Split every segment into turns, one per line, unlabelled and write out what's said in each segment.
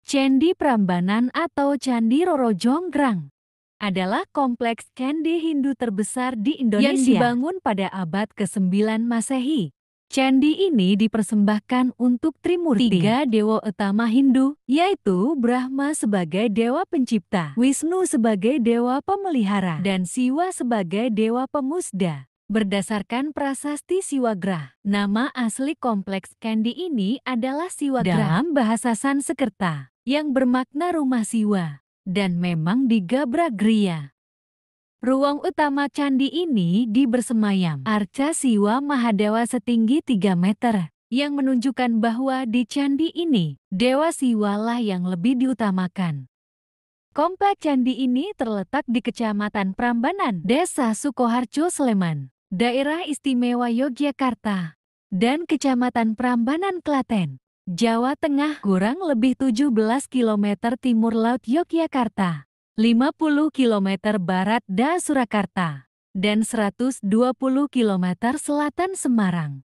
Candi Prambanan atau Candi Roro Jonggrang adalah kompleks candi Hindu terbesar di Indonesia yang dibangun pada abad ke-9 Masehi. Candi ini dipersembahkan untuk Trimurti, tiga dewa utama Hindu, yaitu Brahma sebagai dewa pencipta, Wisnu sebagai dewa pemelihara, dan Siwa sebagai dewa pemusda. Berdasarkan prasasti Siwagrah, nama asli kompleks candi ini adalah Siwagrah dalam bahasa Sanskerta, yang bermakna rumah Siwa, dan memang di Gabra Griya. Ruang utama candi ini dibersemayam arca Siwa Mahadewa setinggi 3 meter, yang menunjukkan bahwa di candi ini, Dewa Siwa lah yang lebih diutamakan. Kompleks candi ini terletak di Kecamatan Prambanan, Desa Sukoharjo, Sleman, Daerah Istimewa Yogyakarta, dan Kecamatan Prambanan, Klaten, Jawa Tengah, kurang lebih 17 km timur laut Yogyakarta, 50 km barat da Surakarta, dan 120 km selatan Semarang.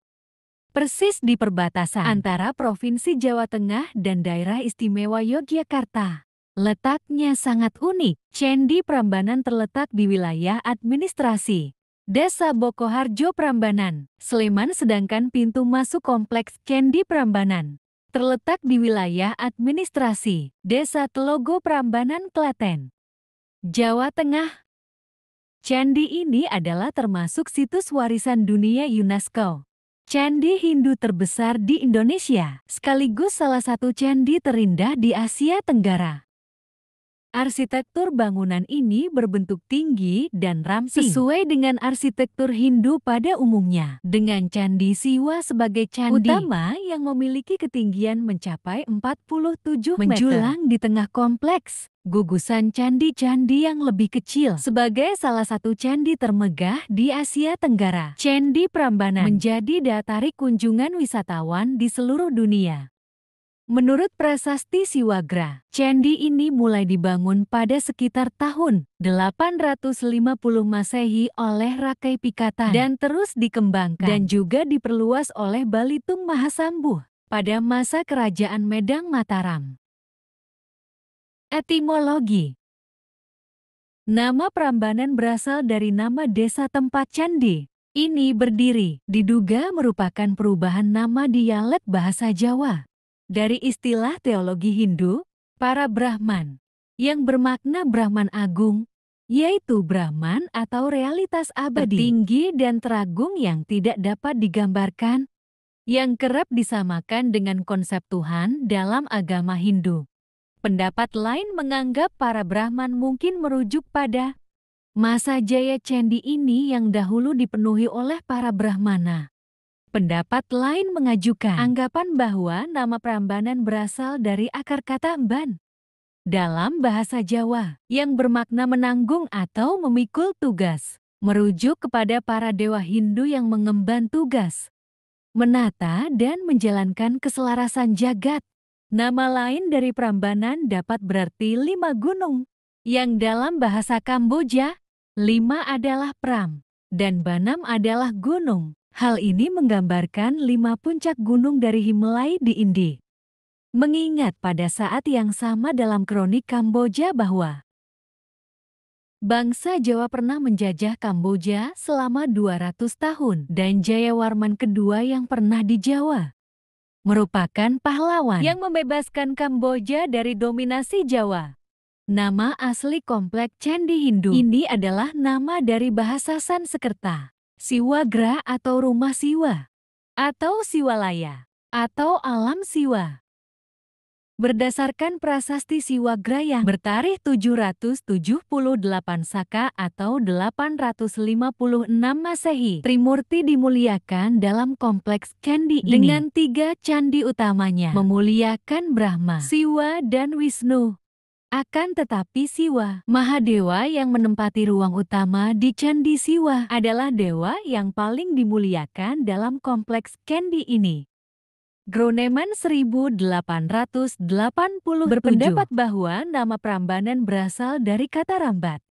Persis di perbatasan antara Provinsi Jawa Tengah dan Daerah Istimewa Yogyakarta. Letaknya sangat unik. Candi Prambanan terletak di wilayah administrasi Desa Bokoharjo Prambanan, Sleman, sedangkan pintu masuk kompleks Candi Prambanan terletak di wilayah administrasi Desa Telogo Prambanan, Klaten, Jawa Tengah. Candi ini adalah termasuk situs warisan dunia UNESCO. Candi Hindu terbesar di Indonesia, sekaligus salah satu candi terindah di Asia Tenggara. Arsitektur bangunan ini berbentuk tinggi dan ramping sesuai dengan arsitektur Hindu pada umumnya, dengan Candi Siwa sebagai candi utama yang memiliki ketinggian mencapai 47 meter. Menjulang di tengah kompleks, gugusan candi-candi yang lebih kecil sebagai salah satu candi termegah di Asia Tenggara. Candi Prambanan menjadi daya tarik kunjungan wisatawan di seluruh dunia. Menurut prasasti Siwagrah, candi ini mulai dibangun pada sekitar tahun 850 Masehi oleh Rakai Pikatan dan terus dikembangkan dan juga diperluas oleh Balitung Mahasambuh pada masa Kerajaan Medang Mataram. Etimologi. Nama Prambanan berasal dari nama desa tempat candi ini berdiri, diduga merupakan perubahan nama dialek bahasa Jawa dari istilah teologi Hindu, para Brahman, yang bermakna Brahman Agung, yaitu Brahman atau realitas abadi, tinggi dan teragung yang tidak dapat digambarkan, yang kerap disamakan dengan konsep Tuhan dalam agama Hindu. Pendapat lain menganggap para Brahman mungkin merujuk pada masa jaya candi ini yang dahulu dipenuhi oleh para Brahmana. Pendapat lain mengajukan anggapan bahwa nama Prambanan berasal dari akar kata emban dalam bahasa Jawa yang bermakna menanggung atau memikul tugas, merujuk kepada para dewa Hindu yang mengemban tugas, menata dan menjalankan keselarasan jagat. Nama lain dari Prambanan dapat berarti 5 gunung, yang dalam bahasa Kamboja, 5 adalah Pram, dan Banam adalah gunung. Hal ini menggambarkan 5 puncak gunung dari Himalaya di India. Mengingat pada saat yang sama dalam kronik Kamboja bahwa bangsa Jawa pernah menjajah Kamboja selama 200 tahun dan Jayawarman kedua yang pernah di Jawa merupakan pahlawan yang membebaskan Kamboja dari dominasi Jawa. Nama asli kompleks Candi Hindu ini adalah nama dari bahasa Sanskerta. Siwagrah atau rumah Siwa, atau Siwalaya, atau alam Siwa. Berdasarkan prasasti Siwagrah yang bertarikh 778 Saka atau 856 Masehi, Trimurti dimuliakan dalam kompleks candi ini dengan 3 candi utamanya, memuliakan Brahma, Siwa, dan Wisnu. Akan tetapi Siwa, Mahadewa yang menempati ruang utama di Candi Siwa adalah dewa yang paling dimuliakan dalam kompleks candi ini. Groneman 1880 berpendapat bahwa nama Prambanan berasal dari kata rambat,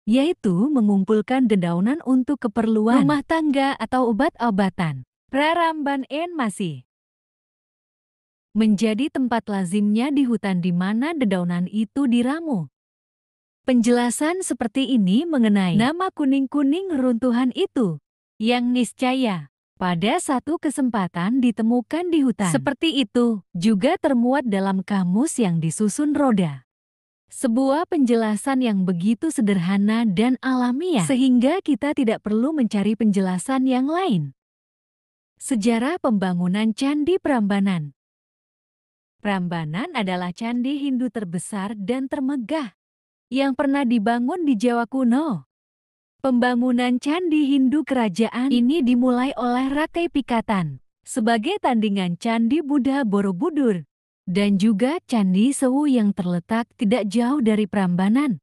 yaitu mengumpulkan dedaunan untuk keperluan rumah tangga atau obat-obatan. Praramban en masih menjadi tempat lazimnya di hutan di mana dedaunan itu diramu. Penjelasan seperti ini mengenai nama kuning-kuning reruntuhan itu, yang niscaya pada satu kesempatan ditemukan di hutan. Seperti itu juga termuat dalam kamus yang disusun Roda. Sebuah penjelasan yang begitu sederhana dan alamiah, sehingga kita tidak perlu mencari penjelasan yang lain. Sejarah pembangunan Candi Prambanan. Prambanan adalah candi Hindu terbesar dan termegah yang pernah dibangun di Jawa kuno. Pembangunan candi Hindu kerajaan ini dimulai oleh Rakai Pikatan sebagai tandingan Candi Buddha Borobudur dan juga Candi Sewu yang terletak tidak jauh dari Prambanan.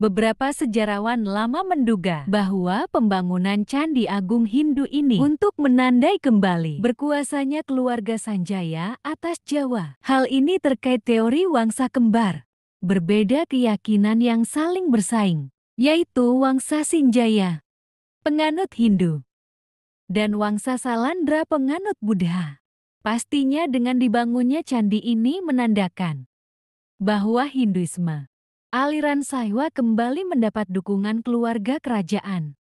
Beberapa sejarawan lama menduga bahwa pembangunan Candi Agung Hindu ini untuk menandai kembali berkuasanya keluarga Sanjaya atas Jawa. Hal ini terkait teori Wangsa Kembar. Berbeda keyakinan yang saling bersaing, yaitu Wangsa Sinjaya, penganut Hindu, dan Wangsa Salandra penganut Buddha. Pastinya dengan dibangunnya candi ini menandakan bahwa Hinduisme, aliran Saiwa kembali mendapat dukungan keluarga kerajaan.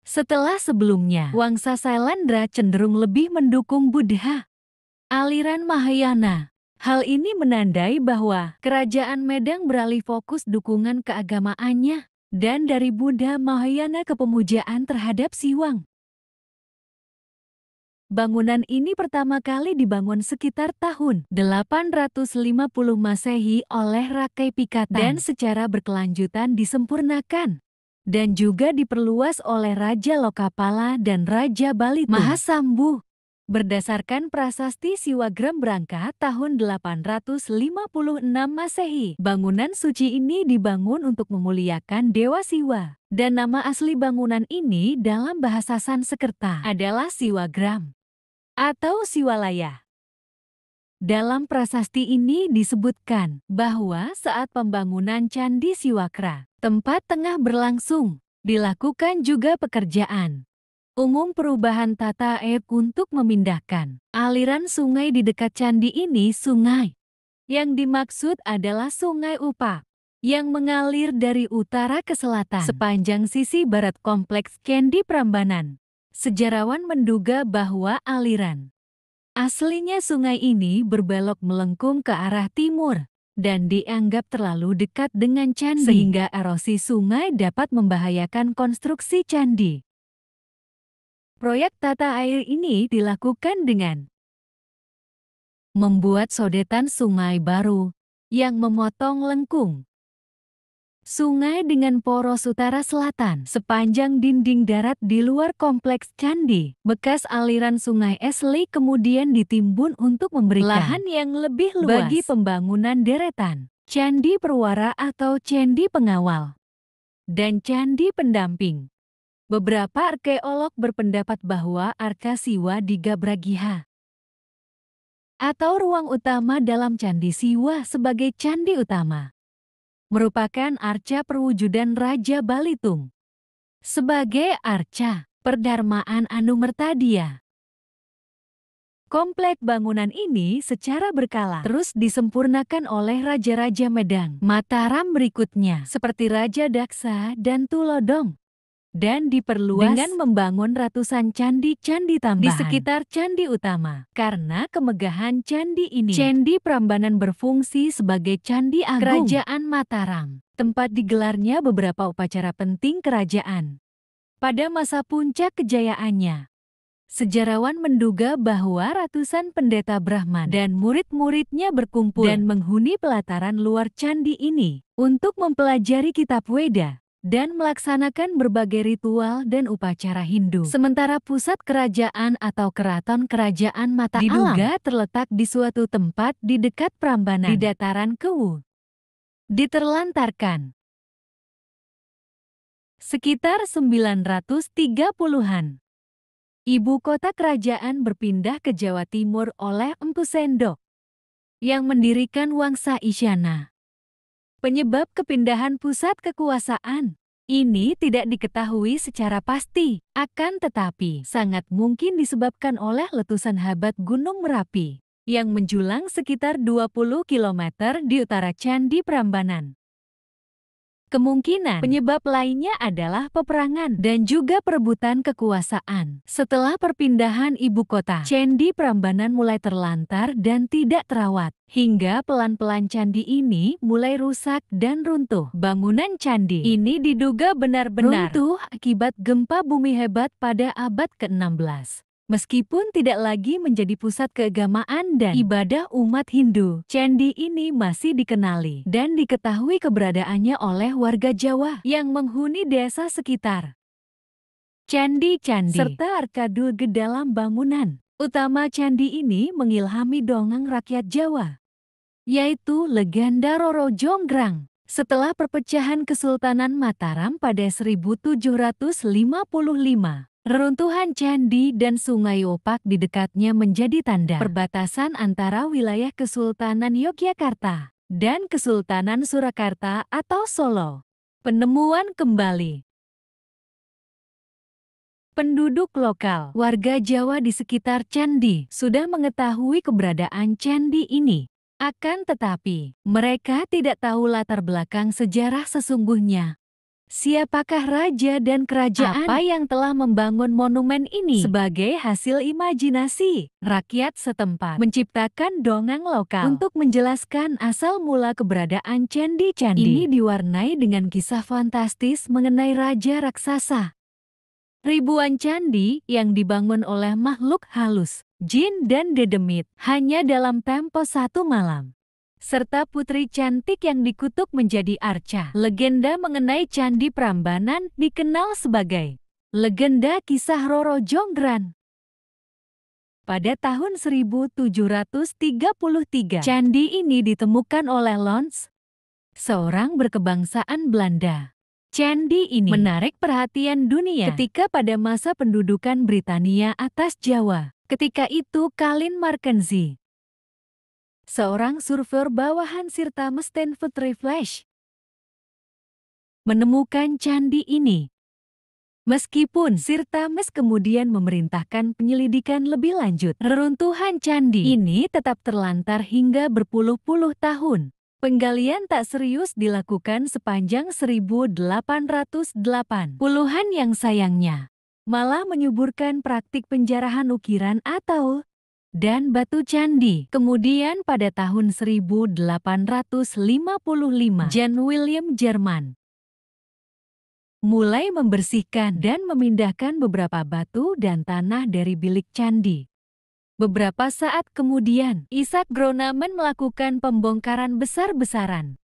Setelah sebelumnya, Wangsa Salandra cenderung lebih mendukung Buddha, aliran Mahayana. Hal ini menandai bahwa kerajaan Medang beralih fokus dukungan keagamaannya dan dari Buddha Mahayana ke pemujaan terhadap Siwang. Bangunan ini pertama kali dibangun sekitar tahun 850 Masehi oleh Rakai Pikatan dan secara berkelanjutan disempurnakan dan juga diperluas oleh Raja Lokapala dan Raja Balitung Mahasambu. Berdasarkan prasasti Siwagram Brangka tahun 856 Masehi, bangunan suci ini dibangun untuk memuliakan Dewa Siwa. Dan nama asli bangunan ini dalam bahasa Sanskerta adalah Siwagram atau Siwalaya. Dalam prasasti ini disebutkan bahwa saat pembangunan Candi Siwakra, tempat tengah berlangsung, dilakukan juga pekerjaan umum perubahan tata air untuk memindahkan aliran sungai di dekat candi ini. Sungai yang dimaksud adalah Sungai Upak yang mengalir dari utara ke selatan sepanjang sisi barat kompleks Candi Prambanan. Sejarawan menduga bahwa aliran aslinya sungai ini berbelok melengkung ke arah timur dan dianggap terlalu dekat dengan candi sehingga erosi sungai dapat membahayakan konstruksi candi. Proyek tata air ini dilakukan dengan membuat sodetan sungai baru yang memotong lengkung sungai dengan poros utara-selatan sepanjang dinding darat di luar kompleks candi. Bekas aliran sungai Esli kemudian ditimbun untuk memberikan lahan yang lebih luas bagi pembangunan deretan candi perwara atau candi pengawal dan candi pendamping. Beberapa arkeolog berpendapat bahwa Arka Siwa di Gabragiha atau ruang utama dalam Candi Siwa sebagai candi utama merupakan arca perwujudan Raja Balitung sebagai arca Perdarmaan Anumertadia. Komplek bangunan ini secara berkala terus disempurnakan oleh raja-raja Medang Mataram berikutnya seperti Raja Daksa dan Tulodong. Dan diperluas dengan membangun ratusan candi-candi tambahan di sekitar candi utama. Karena kemegahan candi ini, Candi Prambanan berfungsi sebagai candi agung Kerajaan Mataram, tempat digelarnya beberapa upacara penting kerajaan. Pada masa puncak kejayaannya, sejarawan menduga bahwa ratusan pendeta Brahman dan murid-muridnya berkumpul dan menghuni pelataran luar candi ini untuk mempelajari kitab Weda dan melaksanakan berbagai ritual dan upacara Hindu. Sementara pusat kerajaan atau keraton kerajaan mata diduga terletak di suatu tempat di dekat Prambanan di dataran Kewu. Diterlantarkan sekitar 930-an. Ibu kota kerajaan berpindah ke Jawa Timur oleh Empu Sendok yang mendirikan Wangsa Isyana. Penyebab kepindahan pusat kekuasaan ini tidak diketahui secara pasti, akan tetapi sangat mungkin disebabkan oleh letusan hebat Gunung Merapi yang menjulang sekitar 20 km di utara Candi Prambanan. Kemungkinan penyebab lainnya adalah peperangan dan juga perebutan kekuasaan. Setelah perpindahan ibu kota, Candi Prambanan mulai terlantar dan tidak terawat. Hingga pelan-pelan candi ini mulai rusak dan runtuh. Bangunan candi ini diduga benar-benar runtuh akibat gempa bumi hebat pada abad ke-16. Meskipun tidak lagi menjadi pusat keagamaan dan ibadah umat Hindu, candi ini masih dikenali dan diketahui keberadaannya oleh warga Jawa yang menghuni desa sekitar. Candi-candi serta arkade dalam bangunan utama candi ini mengilhami dongeng rakyat Jawa, yaitu legenda Roro Jonggrang. Setelah perpecahan Kesultanan Mataram pada 1755, reruntuhan candi dan Sungai Opak di dekatnya menjadi tanda perbatasan antara wilayah Kesultanan Yogyakarta dan Kesultanan Surakarta atau Solo. Penemuan kembali. Penduduk lokal, warga Jawa di sekitar candi, sudah mengetahui keberadaan candi ini. Akan tetapi, mereka tidak tahu latar belakang sejarah sesungguhnya. Siapakah raja dan kerajaan apa yang telah membangun monumen ini? Sebagai hasil imajinasi, rakyat setempat menciptakan dongeng lokal untuk menjelaskan asal mula keberadaan candi-candi. Ini diwarnai dengan kisah fantastis mengenai raja raksasa. Ribuan candi yang dibangun oleh makhluk halus, jin dan dedemit hanya dalam tempo 1 malam. Serta putri cantik yang dikutuk menjadi arca. Legenda mengenai Candi Prambanan dikenal sebagai legenda kisah Roro Jonggrang. Pada tahun 1733, candi ini ditemukan oleh Lons, seorang berkebangsaan Belanda. Candi ini menarik perhatian dunia ketika pada masa pendudukan Britania atas Jawa. Ketika itu Colin Mackenzie, seorang surveyor bawahan Sirta Stanford Refresh, menemukan candi ini. Meskipun Sirta Mes kemudian memerintahkan penyelidikan lebih lanjut, reruntuhan candi ini tetap terlantar hingga berpuluh-puluh tahun. Penggalian tak serius dilakukan sepanjang 1880-an yang sayangnya malah menyuburkan praktik penjarahan ukiran atau dan batu candi. Kemudian pada tahun 1855, John William Jerman mulai membersihkan dan memindahkan beberapa batu dan tanah dari bilik candi. Beberapa saat kemudian, Isaac Groneman melakukan pembongkaran besar-besaran.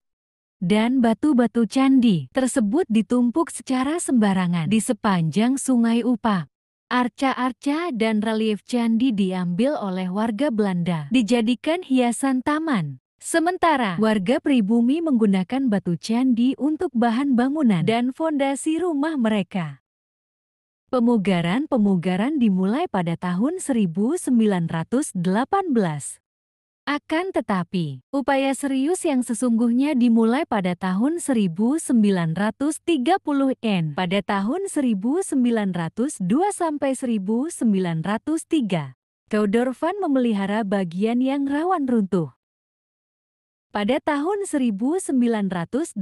Dan batu-batu candi tersebut ditumpuk secara sembarangan di sepanjang Sungai Opak. Arca-arca dan relief candi diambil oleh warga Belanda, dijadikan hiasan taman. Sementara warga pribumi menggunakan batu candi untuk bahan bangunan dan fondasi rumah mereka. Pemugaran dimulai pada tahun 1918. Akan tetapi, upaya serius yang sesungguhnya dimulai pada tahun 1930-an. Pada tahun 1902-1903, Theodor Van memelihara bagian yang rawan runtuh. Pada tahun 1918-1926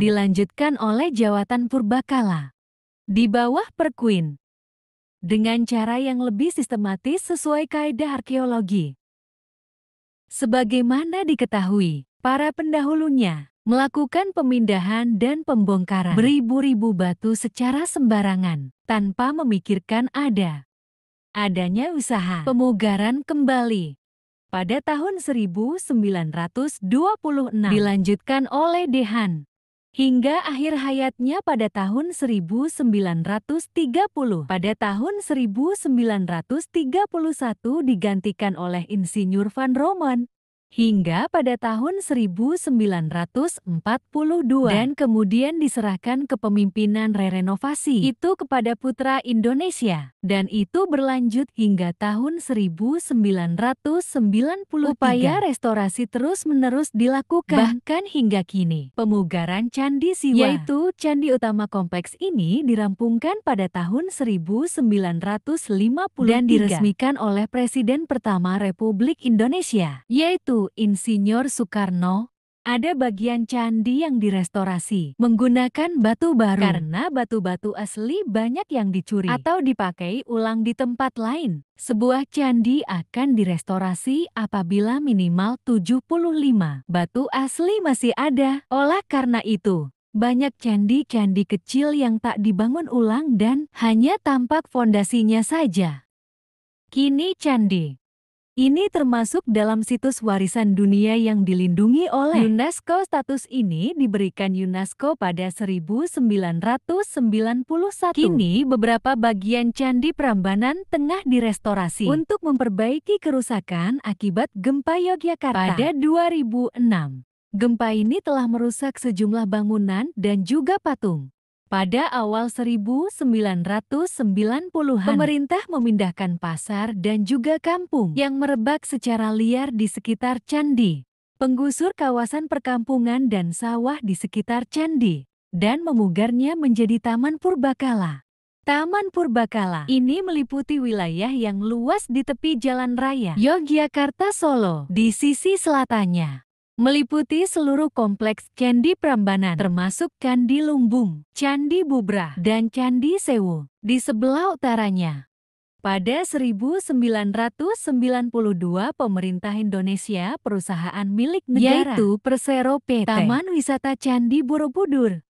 dilanjutkan oleh Jawatan Purbakala di bawah Perquin, dengan cara yang lebih sistematis sesuai kaidah arkeologi. Sebagaimana diketahui, para pendahulunya melakukan pemindahan dan pembongkaran beribu-ribu batu secara sembarangan, tanpa memikirkan adanya usaha pemugaran kembali. Pada tahun 1926 dilanjutkan oleh Dehan. Hingga akhir hayatnya pada tahun 1930. Pada tahun 1931 digantikan oleh Insinyur Van Roman. hingga pada tahun 1942 dan kemudian diserahkan kepemimpinan rerenovasi itu kepada putra Indonesia, dan itu berlanjut hingga tahun 1993. Upaya restorasi terus-menerus dilakukan bahkan hingga kini. Pemugaran Candi Siwa, yaitu candi utama kompleks ini, dirampungkan pada tahun 1953 dan diresmikan oleh Presiden pertama Republik Indonesia, yaitu Insinyur Soekarno. Ada bagian candi yang direstorasi menggunakan batu baru karena batu-batu asli banyak yang dicuri atau dipakai ulang di tempat lain. Sebuah candi akan direstorasi apabila minimal 75 batu asli masih ada. Oleh karena itu, banyak candi-candi kecil yang tak dibangun ulang dan hanya tampak fondasinya saja. Kini candi ini termasuk dalam situs warisan dunia yang dilindungi oleh UNESCO. Status ini diberikan UNESCO pada 1991. Kini beberapa bagian Candi Prambanan tengah direstorasi untuk memperbaiki kerusakan akibat gempa Yogyakarta pada 2006. Gempa ini telah merusak sejumlah bangunan dan juga patung. Pada awal 1990-an, pemerintah memindahkan pasar dan juga kampung yang merebak secara liar di sekitar candi, penggusur kawasan perkampungan dan sawah di sekitar candi, dan memugarnya menjadi Taman Purbakala. Taman Purbakala ini meliputi wilayah yang luas di tepi jalan raya Yogyakarta-Solo di sisi selatannya. Meliputi seluruh kompleks Candi Prambanan termasuk Candi Lumbung, Candi Bubrah, dan Candi Sewu di sebelah utaranya. Pada 1992 pemerintah Indonesia, perusahaan milik negara, yaitu Persero PT, Taman Wisata Candi Borobudur,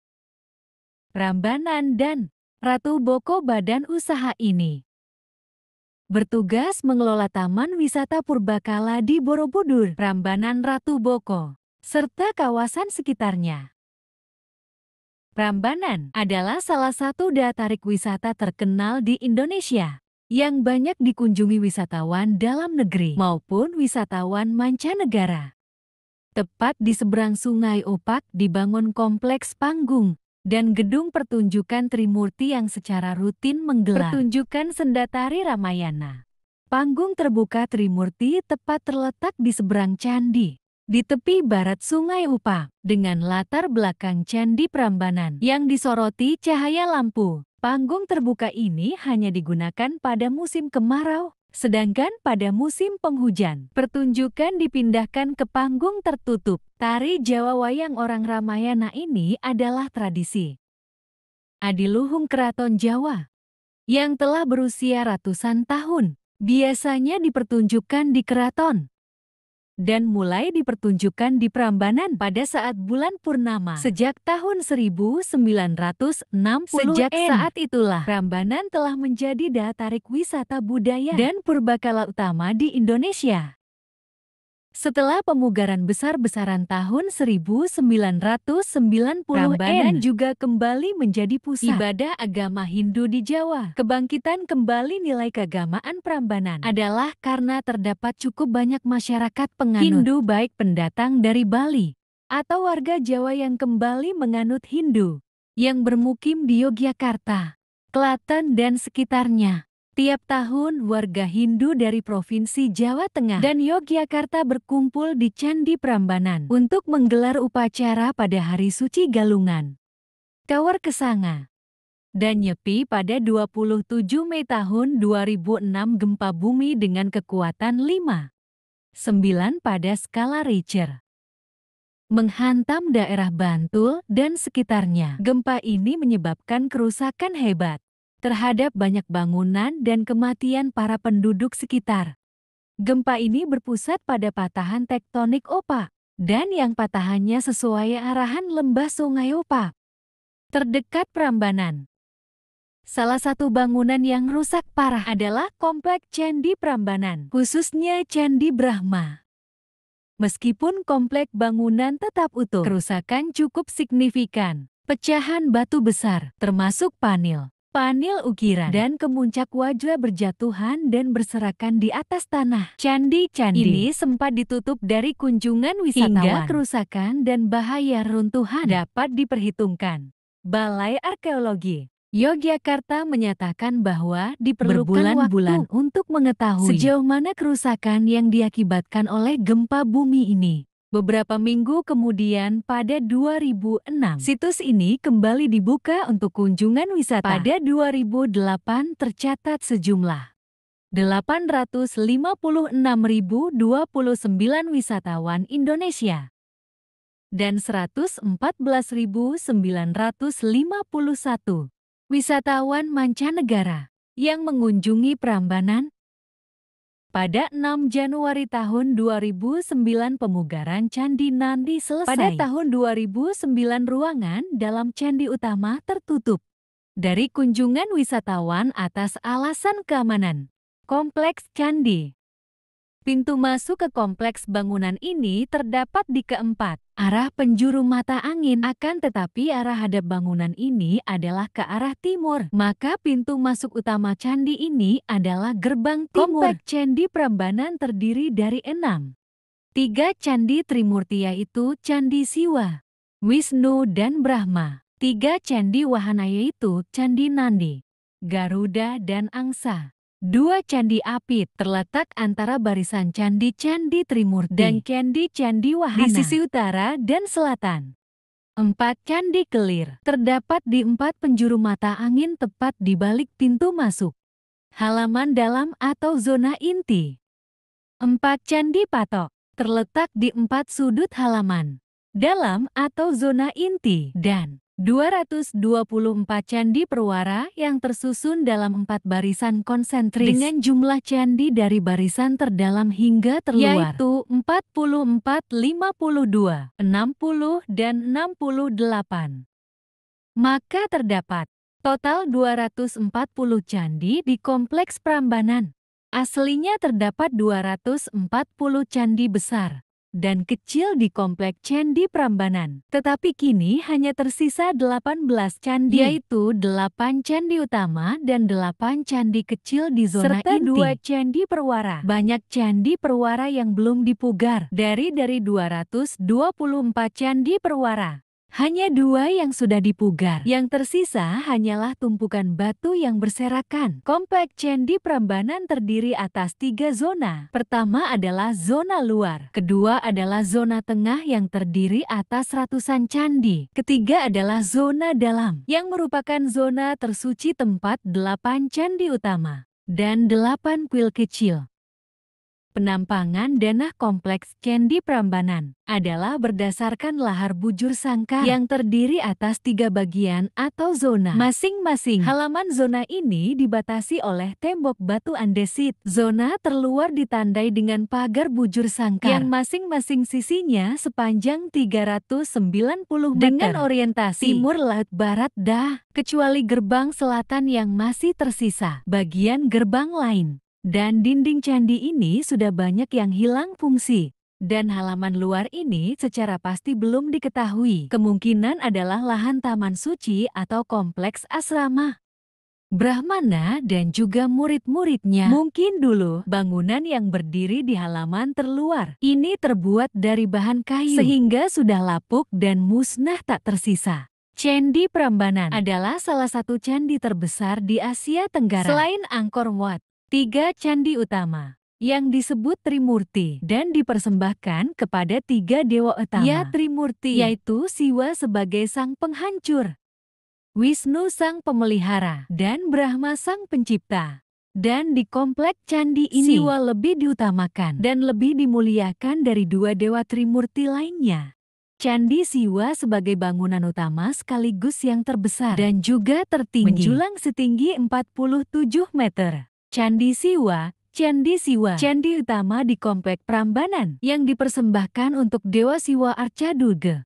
Prambanan, dan Ratu Boko badan usaha ini bertugas mengelola Taman Wisata Purbakala di Borobudur, Prambanan, Ratu Boko, serta kawasan sekitarnya. Prambanan adalah salah satu daya tarik wisata terkenal di Indonesia yang banyak dikunjungi wisatawan dalam negeri maupun wisatawan mancanegara. Tepat di seberang Sungai Opak dibangun kompleks panggung dan gedung pertunjukan Trimurti yang secara rutin menggelar pertunjukan senda tari Ramayana. Panggung terbuka Trimurti tepat terletak di seberang candi, di tepi barat Sungai Opak, dengan latar belakang Candi Prambanan yang disoroti cahaya lampu. Panggung terbuka ini hanya digunakan pada musim kemarau, sedangkan pada musim penghujan, pertunjukan dipindahkan ke panggung tertutup. Tari Jawa Wayang Orang Ramayana ini adalah tradisi adiluhung Keraton Jawa yang telah berusia ratusan tahun. Biasanya dipertunjukkan di keraton dan mulai dipertunjukkan di Prambanan pada saat bulan purnama sejak tahun 1960. Sejak saat itulah Prambanan telah menjadi daya tarik wisata budaya dan purbakala utama di Indonesia. Setelah pemugaran besar-besaran tahun 1990, Prambanan juga kembali menjadi pusat ibadah agama Hindu di Jawa. Kebangkitan kembali nilai keagamaan Prambanan adalah karena terdapat cukup banyak masyarakat penganut Hindu, baik pendatang dari Bali atau warga Jawa yang kembali menganut Hindu yang bermukim di Yogyakarta, Klaten, dan sekitarnya. Tiap tahun warga Hindu dari Provinsi Jawa Tengah dan Yogyakarta berkumpul di Candi Prambanan untuk menggelar upacara pada Hari Suci Galungan, Kawar Kesanga, dan Nyepi. Pada 27 Mei tahun 2006 gempa bumi dengan kekuatan 5,9 pada skala Richter menghantam daerah Bantul dan sekitarnya. Gempa ini menyebabkan kerusakan hebat terhadap banyak bangunan dan kematian para penduduk sekitar. Gempa ini berpusat pada patahan tektonik Opak, dan yang patahannya sesuai arahan lembah Sungai Opak terdekat Prambanan. Salah satu bangunan yang rusak parah adalah kompleks Candi Prambanan, khususnya Candi Brahma. Meskipun kompleks bangunan tetap utuh, kerusakan cukup signifikan. Pecahan batu besar, termasuk panil, panel ukiran, dan kemuncak wajah berjatuhan dan berserakan di atas tanah. Candi-candi ini sempat ditutup dari kunjungan wisatawan hingga kerusakan dan bahaya runtuhan dapat diperhitungkan. Balai Arkeologi Yogyakarta menyatakan bahwa diperlukan waktu untuk mengetahui sejauh mana kerusakan yang diakibatkan oleh gempa bumi ini. Beberapa minggu kemudian pada 2006, situs ini kembali dibuka untuk kunjungan wisata. Pada 2008 tercatat sejumlah 856.029 wisatawan Indonesia dan 114.951 wisatawan mancanegara yang mengunjungi Prambanan. Pada 6 Januari tahun 2009 pemugaran Candi Nandi selesai. Pada tahun 2009 ruangan dalam candi utama tertutup dari kunjungan wisatawan atas alasan keamanan. Kompleks Candi. Pintu masuk ke kompleks bangunan ini terdapat di keempat arah penjuru mata angin, akan tetapi arah hadap bangunan ini adalah ke arah timur. Maka pintu masuk utama candi ini adalah gerbang timur. Kompleks Candi Prambanan terdiri dari 3 candi Trimurti, yaitu Candi Siwa, Wisnu, dan Brahma. 3 candi wahana, yaitu Candi Nandi, Garuda, dan Angsa. 2 candi Apit terletak antara barisan candi-candi Trimurti dan candi-candi wahana di sisi utara dan selatan. 4 candi Kelir terdapat di 4 penjuru mata angin tepat di balik pintu masuk. Halaman dalam atau zona inti. 4 candi Patok terletak di 4 sudut halaman dalam atau zona inti, dan 224 candi perwara yang tersusun dalam 4 barisan konsentris dengan jumlah candi dari barisan terdalam hingga terluar, yaitu 44, 52, 60, dan 68. Maka terdapat total 240 candi di Kompleks Prambanan. Aslinya terdapat 240 candi besar dan kecil di Kompleks Candi Prambanan. Tetapi kini hanya tersisa 18 candi, yaitu 8 candi utama dan 8 candi kecil di zona serta inti. 2 candi perwara. Banyak candi perwara yang belum dipugar. Dari 224 candi perwara, hanya 2 yang sudah dipugar. Yang tersisa hanyalah tumpukan batu yang berserakan. Kompleks Candi Prambanan terdiri atas 3 zona. Pertama adalah zona luar. Kedua adalah zona tengah yang terdiri atas ratusan candi. Ketiga adalah zona dalam yang merupakan zona tersuci tempat 8 candi utama dan 8 kuil kecil. Penampangan danah Kompleks Candi Prambanan adalah berdasarkan lahar bujur sangkar yang terdiri atas 3 bagian atau zona. Masing-masing halaman zona ini dibatasi oleh tembok batu andesit. Zona terluar ditandai dengan pagar bujur sangkar yang masing-masing sisinya sepanjang 390 meter dengan orientasi timur laut barat kecuali gerbang selatan yang masih tersisa. Bagian gerbang lain dan dinding candi ini sudah banyak yang hilang fungsi, dan halaman luar ini secara pasti belum diketahui. Kemungkinan adalah lahan taman suci atau kompleks asrama Brahmana dan juga murid-muridnya. Mungkin dulu bangunan yang berdiri di halaman terluar ini terbuat dari bahan kayu sehingga sudah lapuk dan musnah tak tersisa. Candi Prambanan adalah salah satu candi terbesar di Asia Tenggara selain Angkor Wat. 3 candi utama yang disebut Trimurti dan dipersembahkan kepada 3 dewa utama, Trimurti, yaitu Siwa sebagai sang penghancur, Wisnu sang pemelihara, dan Brahma sang pencipta. Dan di kompleks candi ini Siwa lebih diutamakan dan lebih dimuliakan dari 2 dewa Trimurti lainnya. Candi Siwa sebagai bangunan utama sekaligus yang terbesar dan juga tertinggi, menjulang setinggi 47 meter. Candi Siwa, candi utama di Kompleks Prambanan yang dipersembahkan untuk Dewa Siwa Arcadurga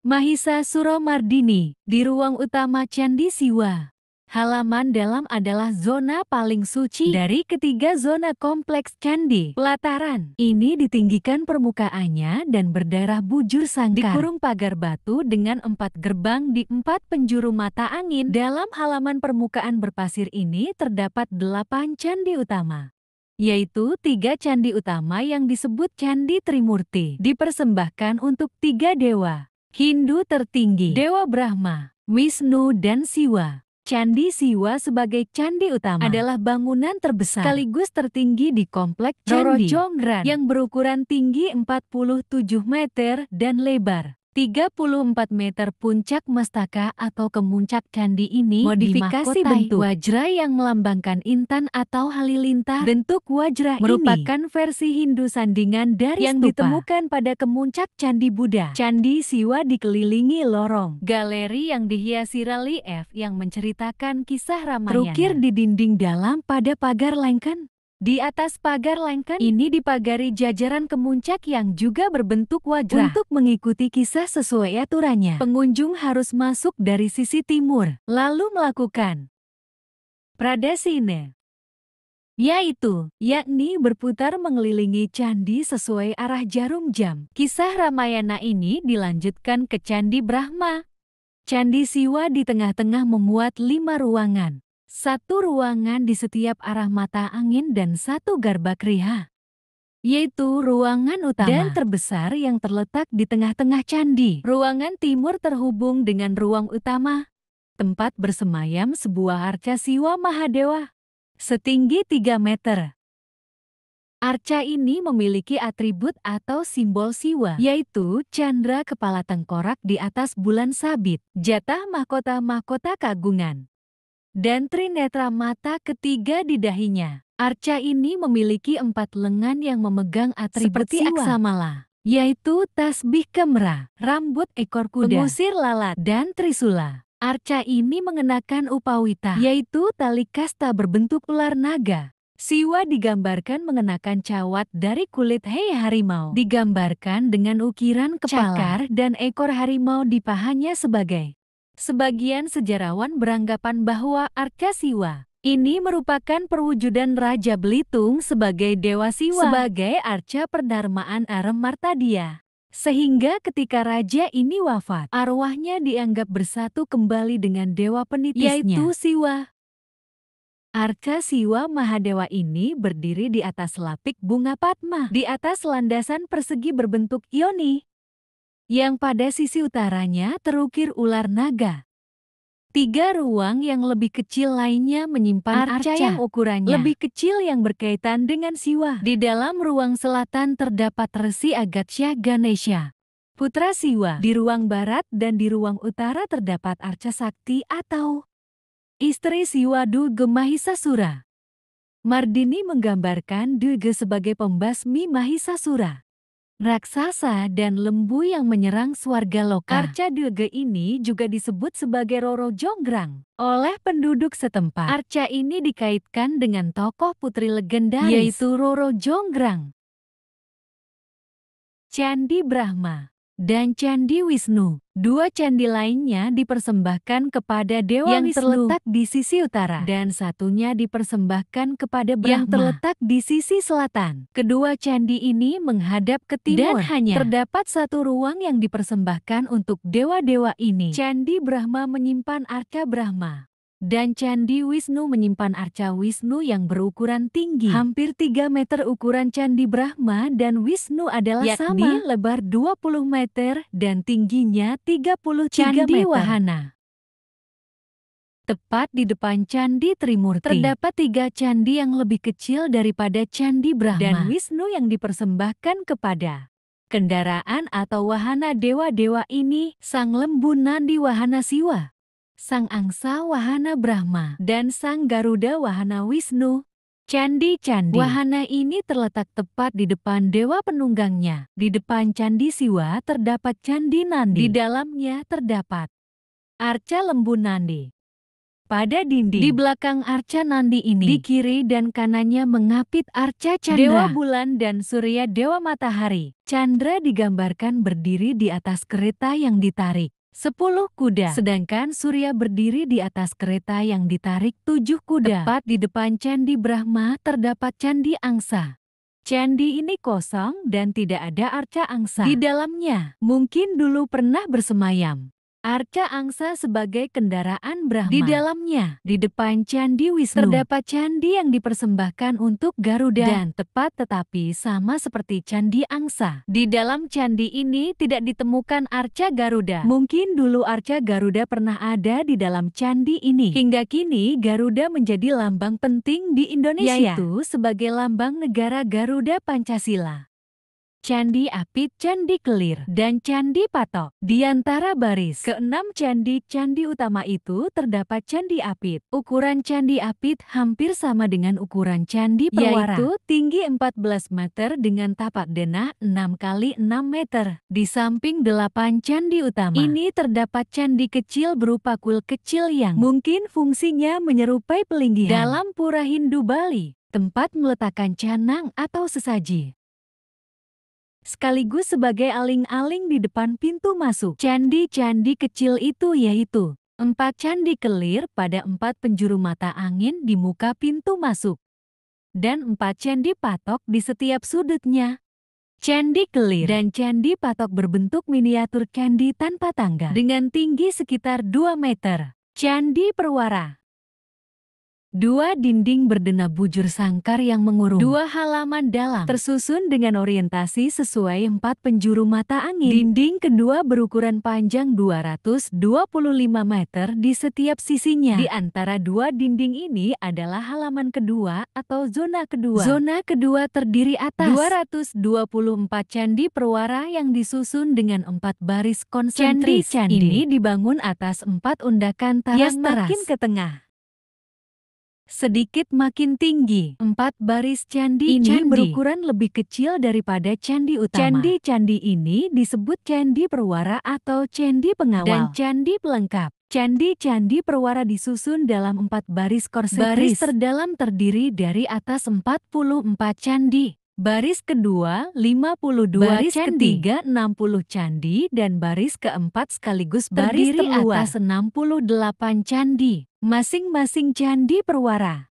Mahisa Suramardini di ruang utama Candi Siwa. Halaman dalam adalah zona paling suci dari ketiga zona kompleks candi. Pelataran ini ditinggikan permukaannya dan berdarah bujur sangkar. Dikurung pagar batu dengan 4 gerbang di 4 penjuru mata angin. Dalam halaman permukaan berpasir ini terdapat 8 candi utama, yaitu 3 candi utama yang disebut Candi Trimurti, dipersembahkan untuk 3 dewa Hindu tertinggi, Dewa Brahma, Wisnu, dan Siwa. Candi Siwa sebagai candi utama adalah bangunan terbesar sekaligus tertinggi di kompleks Candi Roro Jonggrang yang berukuran tinggi 47 meter dan lebar 34 meter. Puncak mastaka atau kemuncak candi ini modifikasi bentuk wajra yang melambangkan intan atau halilintar. Bentuk wajra merupakan versi Hindu sandingan dari yang ditemukan pada kemuncak Candi Buddha. Candi Siwa dikelilingi lorong galeri yang dihiasi relief yang menceritakan kisah Ramayana. Terukir di dinding dalam pada pagar lengken. Di atas pagar lengken ini dipagari jajaran kemuncak yang juga berbentuk wajra. Untuk mengikuti kisah sesuai aturannya, pengunjung harus masuk dari sisi timur, lalu melakukan pradasina, yakni berputar mengelilingi candi sesuai arah jarum jam. Kisah Ramayana ini dilanjutkan ke Candi Brahma. Candi Siwa di tengah-tengah memuat 5 ruangan. 1 ruangan di setiap arah mata angin dan 1 garbakriha, yaitu ruangan utama dan terbesar yang terletak di tengah-tengah candi. Ruangan timur terhubung dengan ruang utama, tempat bersemayam sebuah arca Siwa Mahadewa setinggi 3 meter. Arca ini memiliki atribut atau simbol Siwa, yaitu candra kepala tengkorak di atas bulan sabit, jatah mahkota-mahkota kagungan, dan trinetra mata ketiga di dahinya. Arca ini memiliki 4 lengan yang memegang atribut seperti Siwa, aksamala, yaitu tasbih kemera, rambut ekor kuda, pengusir lalat, dan trisula. Arca ini mengenakan upawita, yaitu tali kasta berbentuk ular naga. Siwa digambarkan mengenakan cawat dari kulit harimau, digambarkan dengan ukiran kepala, cakar, dan ekor harimau di pahanya sebagai. Sebagian sejarawan beranggapan bahwa arca Siwa ini merupakan perwujudan Raja Belitung sebagai Dewa Siwa sebagai arca perdharmaan Arem Martadia. Sehingga ketika raja ini wafat, arwahnya dianggap bersatu kembali dengan dewa penitisnya, yaitu Siwa. Arca Siwa Mahadewa ini berdiri di atas lapik bunga Padma, di atas landasan persegi berbentuk yoni, yang pada sisi utaranya terukir ular naga. 3 ruang yang lebih kecil lainnya menyimpan arca yang ukurannya lebih kecil yang berkaitan dengan Siwa. Di dalam ruang selatan terdapat resi Agatsya Ganesha, putra Siwa. Di ruang barat dan di ruang utara terdapat arca Sakti atau istri Siwa Durga Mahisasura. Mardini menggambarkan Durga sebagai pembasmi Mahisasura, raksasa dan lembu yang menyerang swarga loka. Arca Durga ini juga disebut sebagai Roro Jonggrang oleh penduduk setempat. Arca ini dikaitkan dengan tokoh putri legendaris, yaitu Roro Jonggrang. Candi Brahma dan Candi Wisnu. 2 candi lainnya dipersembahkan kepada Dewa yang Wisnu terletak di sisi utara, dan satunya dipersembahkan kepada Brahma yang terletak di sisi selatan. Kedua candi ini menghadap ke timur, dan hanya terdapat 1 ruang yang dipersembahkan untuk dewa-dewa ini. Candi Brahma menyimpan arca Brahma, dan Candi Wisnu menyimpan arca Wisnu yang berukuran tinggi hampir 3 meter. Ukuran Candi Brahma dan Wisnu adalah sama, lebar 20 meter dan tingginya 33 Candi meter. Wahana. Tepat di depan Candi Trimurti terdapat 3 candi yang lebih kecil daripada Candi Brahma dan Wisnu yang dipersembahkan kepada kendaraan atau wahana dewa-dewa ini: Sang Lembu Nandi Wahana Siwa, Sang Angsa Wahana Brahma, dan Sang Garuda Wahana Wisnu. Candi-candi wahana ini terletak tepat di depan dewa penunggangnya. Di depan Candi Siwa terdapat Candi Nandi. Di dalamnya terdapat arca lembu Nandi. Pada dinding di belakang arca Nandi ini, di kiri dan kanannya mengapit arca Candra, Dewa Bulan, dan Surya Dewa Matahari. Candra digambarkan berdiri di atas kereta yang ditarik. 10 kuda. Sedangkan Surya berdiri di atas kereta yang ditarik 7 kuda. Tepat di depan Candi Brahma terdapat Candi Angsa. Candi ini kosong dan tidak ada arca angsa di dalamnya. Mungkin dulu pernah bersemayam arca angsa sebagai kendaraan Brahma. Di dalamnya, di depan Candi Wisnu, terdapat candi yang dipersembahkan untuk Garuda dan tepat tetapi sama seperti Candi Angsa. Di dalam candi ini tidak ditemukan arca Garuda. Mungkin dulu arca Garuda pernah ada di dalam candi ini. Hingga kini Garuda menjadi lambang penting di Indonesia, yaitu sebagai lambang negara Garuda Pancasila. Candi Apit, Candi Kelir, dan Candi Patok. Di antara baris ke-6 candi utama itu terdapat Candi Apit. Ukuran Candi Apit hampir sama dengan ukuran Candi Perwara, yaitu tinggi 14 meter dengan tapak denah 6 kali 6 meter. Di samping 8 candi utama ini terdapat candi kecil berupa kuil kecil yang mungkin fungsinya menyerupai pelinggihan dalam pura Hindu Bali, tempat meletakkan canang atau sesaji, sekaligus sebagai aling-aling di depan pintu masuk. Candi-candi kecil itu yaitu 4 candi kelir pada 4 penjuru mata angin di muka pintu masuk, dan 4 candi patok di setiap sudutnya. Candi kelir dan candi patok berbentuk miniatur candi tanpa tangga dengan tinggi sekitar 2 meter. Candi Perwara, 2 dinding berdena bujur sangkar yang mengurung 2 halaman dalam tersusun dengan orientasi sesuai 4 penjuru mata angin. Dinding kedua berukuran panjang 225 meter di setiap sisinya. Di antara 2 dinding ini adalah halaman kedua atau zona kedua. Zona kedua terdiri atas 224 candi perwara yang disusun dengan 4 baris konsentris. Candi ini dibangun atas 4 undakan taras yang makin ke tengah sedikit makin tinggi. 4 baris candi ini berukuran lebih kecil daripada candi utama. Candi-candi ini disebut candi perwara atau candi pengawal dan candi pelengkap. Candi-candi perwara disusun dalam 4 baris konsentris. Baris terdalam terdiri dari atas 44 candi, baris kedua 52 baris candi, ketiga 60 candi, dan baris keempat sekaligus baris terluar atas 68 candi. Masing-masing candi perwara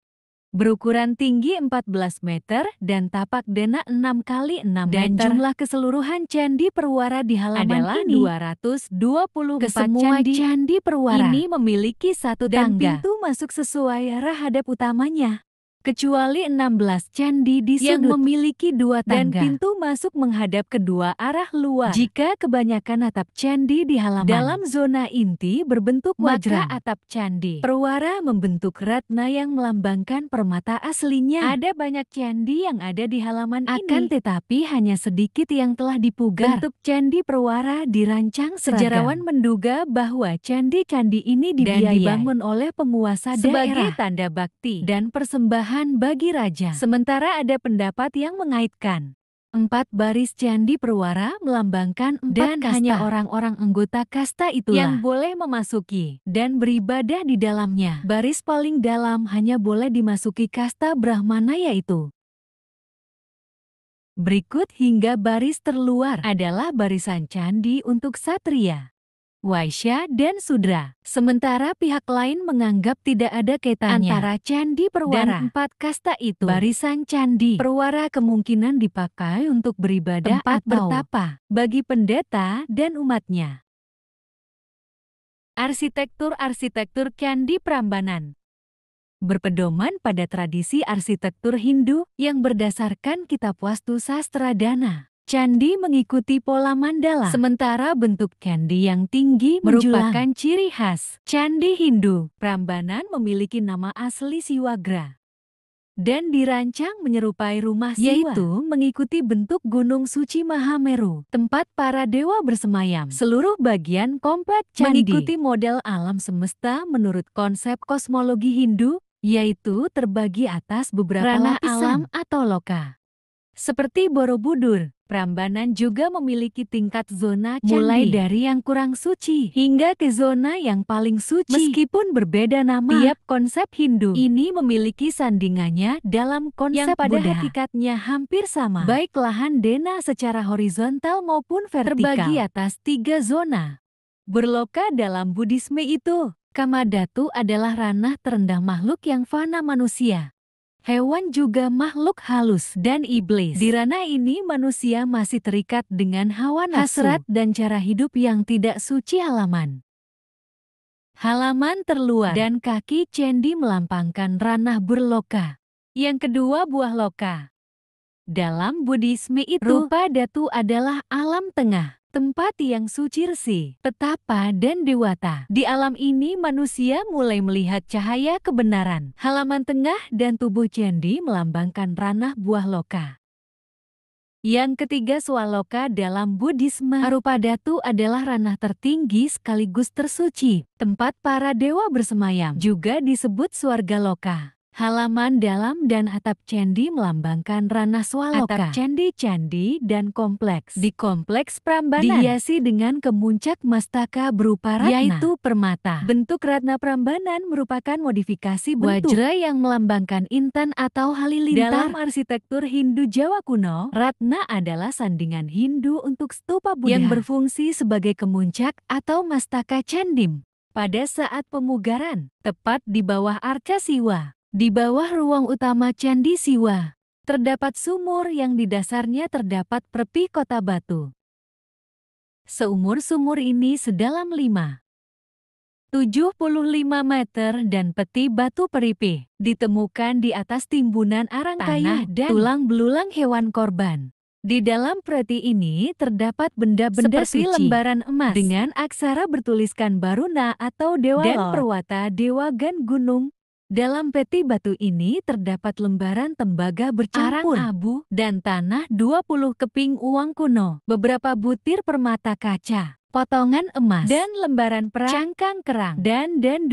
berukuran tinggi 14 meter dan tapak denah 6 kali 6 meter. Dan jumlah keseluruhan candi perwara di halaman adalah ini 224. Kesemua candi perwara ini memiliki satu tangga dan pintu masuk sesuai arah hadap utamanya, kecuali 16 candi di sudut yang memiliki 2 tangga dan pintu masuk menghadap kedua arah luar. Jika kebanyakan atap candi di halaman dalam zona inti berbentuk wajra, atap candi perwara membentuk ratna yang melambangkan permata aslinya. Ada banyak candi yang ada di halaman ini, akan tetapi hanya sedikit yang telah dipugar. Bentuk candi perwara dirancang seragam. Sejarawan menduga bahwa candi-candi ini dibangun oleh penguasa sebagai tanda bakti dan persembahan bagi raja. Sementara ada pendapat yang mengaitkan 4 baris candi perwara melambangkan 4 dan kasta. Hanya orang-orang anggota kasta itulah yang boleh memasuki dan beribadah di dalamnya. Baris paling dalam hanya boleh dimasuki kasta Brahmana yaitu. Berikut hingga baris terluar adalah barisan candi untuk Satria, Waisya, dan Sudra. Sementara pihak lain menganggap tidak ada kaitannya antara candi perwara dan 4 kasta itu. Barisan candi perwara kemungkinan dipakai untuk beribadah tempat atau bertapa bagi pendeta dan umatnya. Arsitektur Candi Prambanan berpedoman pada tradisi arsitektur Hindu yang berdasarkan kitab Wastu Sastra Dana. Candi mengikuti pola mandala, sementara bentuk candi yang tinggi merupakan ciri khas. Candi Hindu Prambanan memiliki nama asli Siwagra dan dirancang menyerupai rumah Siwa, yaitu mengikuti bentuk Gunung Suci Mahameru, tempat para dewa bersemayam. Seluruh bagian komplek candi mengikuti model alam semesta menurut konsep kosmologi Hindu, yaitu terbagi atas beberapa lapisan alam atau loka. Seperti Borobudur, Prambanan juga memiliki tingkat zona candi, mulai dari yang kurang suci hingga ke zona yang paling suci. Meskipun berbeda nama, tiap konsep Hindu ini memiliki sandingannya dalam konsep yang pada hakikatnya hampir sama. Baik lahan dena secara horizontal maupun vertikal terbagi atas 3 zona. Berloka dalam Buddhisme itu, Kamadhatu adalah ranah terendah makhluk yang fana manusia. Hewan juga makhluk halus dan iblis. Di ranah ini manusia masih terikat dengan hawa nafsu, hasrat dan cara hidup yang tidak suci halaman. Halaman terluar dan kaki candi melambangkan ranah berloka. Yang kedua buah loka. Dalam Buddhisme itu, rupa dhatu adalah alam tengah, tempat yang suci resi, petapa dan dewata. Di alam ini manusia mulai melihat cahaya kebenaran. Halaman tengah dan tubuh candi melambangkan ranah buah loka. Yang ketiga swaloka dalam Buddhisme, rupa dhatu adalah ranah tertinggi sekaligus tersuci, tempat para dewa bersemayam, juga disebut swarga loka. Halaman dalam dan atap candi melambangkan ranah swaloka. Atap candi-candi dan kompleks. Di kompleks Prambanan dihiasi dengan kemuncak mastaka berupa ratna, yaitu permata. Bentuk ratna Prambanan merupakan modifikasi bentuk wajra yang melambangkan intan atau halilintar. Dalam arsitektur Hindu Jawa kuno, ratna adalah sandingan Hindu untuk stupa Buddha yang berfungsi sebagai kemuncak atau mastaka candim. Pada saat pemugaran, tepat di bawah arca Siwa, di bawah ruang utama Candi Siwa, terdapat sumur yang di dasarnya terdapat perpi kota batu. Sumur ini sedalam 5,75 meter dan peti batu peripih ditemukan di atas timbunan arang kayu dan tulang belulang hewan korban. Di dalam peti ini terdapat benda-benda seperti lembaran emas dengan aksara bertuliskan Baruna atau Dewa dan perwata Dewa Gan Gunung. Dalam peti batu ini terdapat lembaran tembaga bercampur arang abu dan tanah 20 keping uang kuno, beberapa butir permata kaca, potongan emas, dan lembaran perak, cangkang kerang, dan 12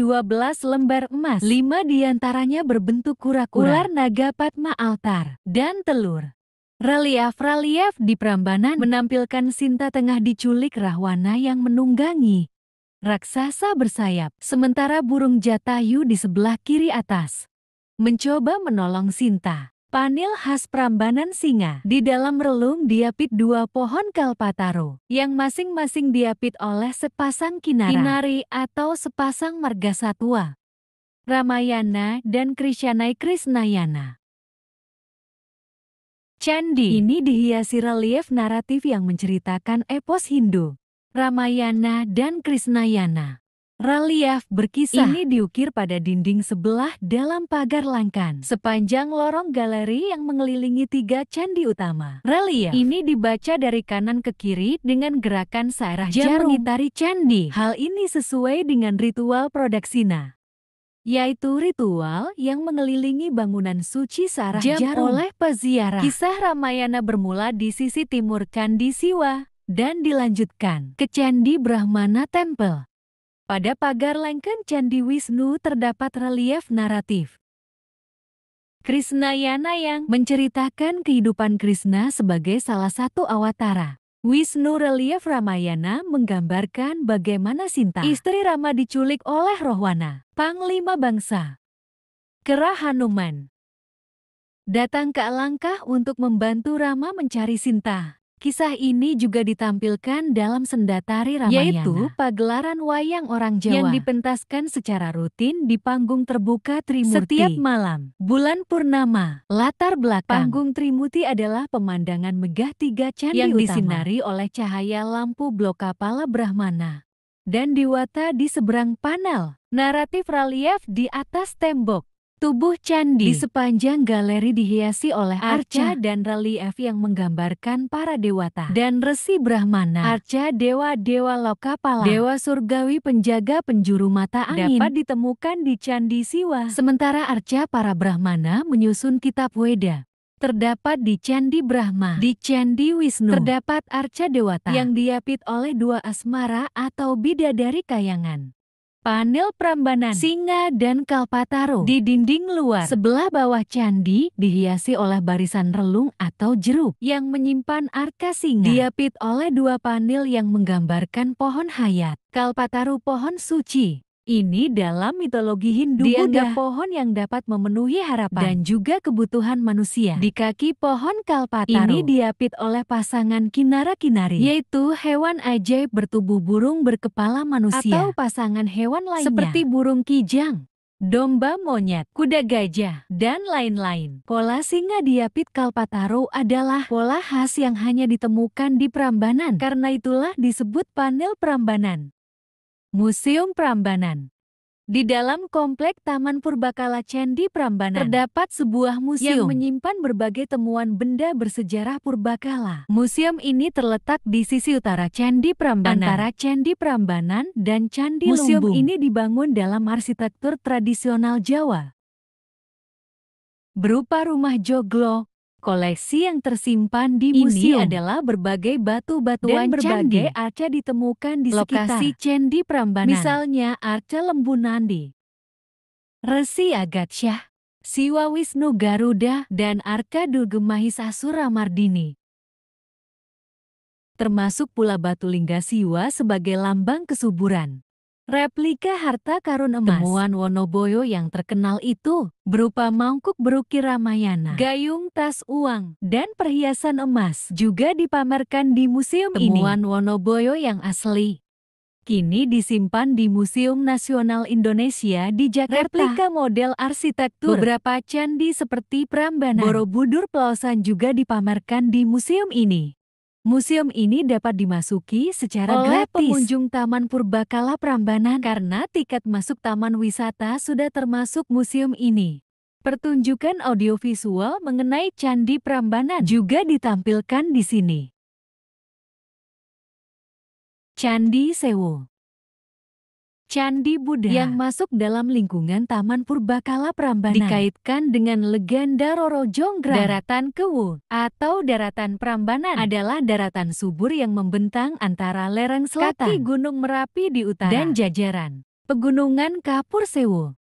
lembar emas. 5 diantaranya berbentuk kura-kura, ular naga Padma altar, dan telur. Relief-relief di Prambanan menampilkan Sinta tengah diculik Rahwana yang menunggangi raksasa bersayap, sementara burung jatayu di sebelah kiri atas mencoba menolong Sinta. Panil khas Prambanan singa. Di dalam relung diapit 2 pohon kalpataru, yang masing-masing diapit oleh sepasang kinari atau sepasang margasatwa, Ramayana dan Krishnayana. Candi ini dihiasi relief naratif yang menceritakan epos Hindu, Ramayana dan Krishnayana. Relief berkisah ini diukir pada dinding sebelah dalam pagar langkan sepanjang lorong galeri yang mengelilingi 3 candi utama. Relief ini dibaca dari kanan ke kiri dengan gerakan searah jarum mengitari candi. Hal ini sesuai dengan ritual Prodakshina, yaitu ritual yang mengelilingi bangunan suci searah jarum oleh peziarah. Kisah Ramayana bermula di sisi timur Candi Siwa dan dilanjutkan ke Candi Brahmana Temple. Pada pagar lengkeng Candi Wisnu terdapat relief naratif Krishnayana yang menceritakan kehidupan Krishna sebagai salah satu awatara. Wisnu relief Ramayana menggambarkan bagaimana Sinta, istri Rama, diculik oleh Rahwana, panglima bangsa. Kera Hanuman datang ke Alangkah untuk membantu Rama mencari Sinta. Kisah ini juga ditampilkan dalam Sendatari Ramayana, yaitu pagelaran wayang orang Jawa yang dipentaskan secara rutin di panggung terbuka Trimurti setiap malam bulan purnama. Latar belakang panggung Trimurti adalah pemandangan megah 3 candi yang disinari oleh cahaya lampu blok Kapala Brahmana dan Dewata di seberang panel. Naratif relief di atas tembok tubuh candi di sepanjang galeri dihiasi oleh arca dan relief yang menggambarkan para dewata dan resi Brahmana. Arca dewa-dewa Lokapala, dewa surgawi penjaga penjuru mata angin, dapat ditemukan di Candi Siwa. Sementara arca para Brahmana menyusun kitab Weda terdapat di Candi Brahma. Di Candi Wisnu terdapat arca dewata yang diapit oleh 2 asmara atau bidadari kayangan. Panel Prambanan, singa dan kalpataru. Di dinding luar sebelah bawah candi dihiasi oleh barisan relung atau jeruk yang menyimpan arka singa. Diapit oleh 2 panel yang menggambarkan pohon hayat, kalpataru pohon suci, Ini dalam mitologi Hindu dianggap pohon yang dapat memenuhi harapan dan juga kebutuhan manusia. Di kaki pohon Kalpataru ini diapit oleh pasangan Kinara-Kinari, yaitu hewan ajaib bertubuh burung berkepala manusia atau pasangan hewan lainnya seperti burung kijang, domba monyet, kuda gajah, dan lain-lain. Pola singa diapit Kalpataru adalah pola khas yang hanya ditemukan di Prambanan. Karena itulah disebut panel Prambanan. Museum Prambanan. Di dalam komplek Taman Purbakala Candi Prambanan terdapat sebuah museum yang menyimpan berbagai temuan benda bersejarah Purbakala. Museum ini terletak di sisi utara Candi Prambanan, antara Candi Prambanan dan Candi Lumbung. Museum ini dibangun dalam arsitektur tradisional Jawa, berupa rumah joglo. Koleksi yang tersimpan di museum ini adalah berbagai batu-batuan dan berbagai arca ditemukan di lokasi Candi Prambanan. Misalnya arca Lembu Nandi, Resi Agatsyah, Siwa Wisnu Garuda, dan arca Durga Mahisasura Mardini. Termasuk pula batu lingga Siwa sebagai lambang kesuburan. Replika harta karun emas temuan Wonoboyo yang terkenal itu berupa mangkuk berukir Ramayana, gayung tas uang, dan perhiasan emas juga dipamerkan di museum ini. Temuan Wonoboyo yang asli kini disimpan di Museum Nasional Indonesia di Jakarta. Replika model arsitektur beberapa candi seperti Prambanan, Borobudur, Plosan juga dipamerkan di museum ini. Museum ini dapat dimasuki secara gratis pengunjung Taman Purbakala Prambanan karena tiket masuk taman wisata sudah termasuk museum ini. Pertunjukan audiovisual mengenai Candi Prambanan juga ditampilkan di sini. Candi Sewu. Candi Buddha yang masuk dalam lingkungan Taman Purbakala Prambanan dikaitkan dengan legenda Roro Jonggrang. Daratan Kewu atau Daratan Prambanan adalah daratan subur yang membentang antara lereng selatan, kaki Gunung Merapi di utara, dan jajaran Pegunungan Kapur Sewu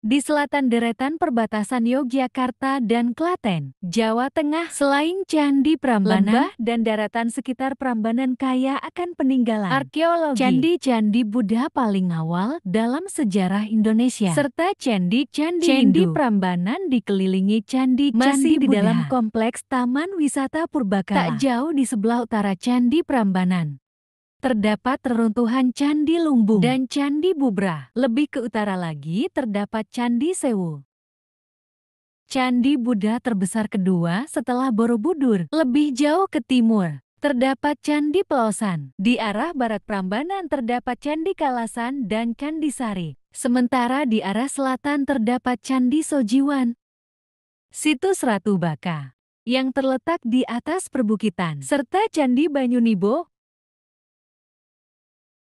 di selatan deretan perbatasan Yogyakarta dan Klaten, Jawa Tengah. Selain Candi Prambanan, lembah dan daratan sekitar Prambanan kaya akan peninggalan arkeologi, candi-candi Buddha paling awal dalam sejarah Indonesia, serta candi-candi Hindu. Prambanan dikelilingi candi-candi di dalam kompleks Taman Wisata Purbakala. Tak jauh di sebelah utara Candi Prambanan terdapat reruntuhan Candi Lumbung dan Candi Bubrah. Lebih ke utara lagi terdapat Candi Sewu, Candi Buddha terbesar kedua setelah Borobudur. Lebih jauh ke timur terdapat Candi Plosan. Di arah barat Prambanan terdapat Candi Kalasan dan Candi Sari. Sementara di arah selatan terdapat Candi Sojiwan, situs Ratu Baka yang terletak di atas perbukitan, serta Candi Banyunibo,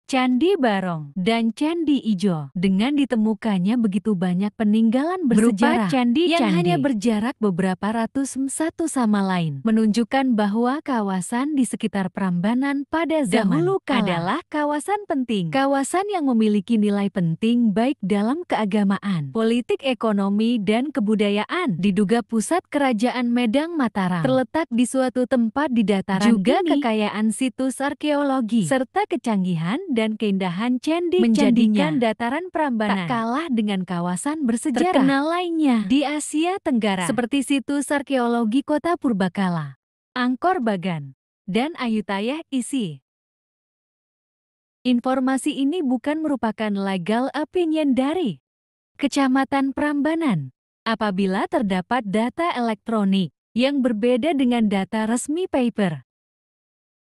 Candi Barong, dan Candi Ijo. Dengan ditemukannya begitu banyak peninggalan bersejarah yang hanya berjarak beberapa ratus satu sama lain, menunjukkan bahwa kawasan di sekitar Prambanan pada zaman dahulu adalah kawasan penting. Kawasan yang memiliki nilai penting baik dalam keagamaan, politik, ekonomi, dan kebudayaan. Diduga pusat kerajaan Medang Mataram terletak di suatu tempat di dataran juga ini. Kekayaan situs arkeologi serta kecanggihan dan keindahan candi menjadikan dataran Prambanan tak kalah dengan kawasan bersejarah terkenal lainnya di Asia Tenggara seperti situs arkeologi Kota Purbakala, Angkor Bagan, dan Ayutthaya Isi. Informasi ini bukan merupakan legal opinion dari Kecamatan Prambanan. Apabila terdapat data elektronik yang berbeda dengan data resmi paper,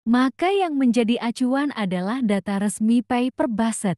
maka yang menjadi acuan adalah data resmi paper based.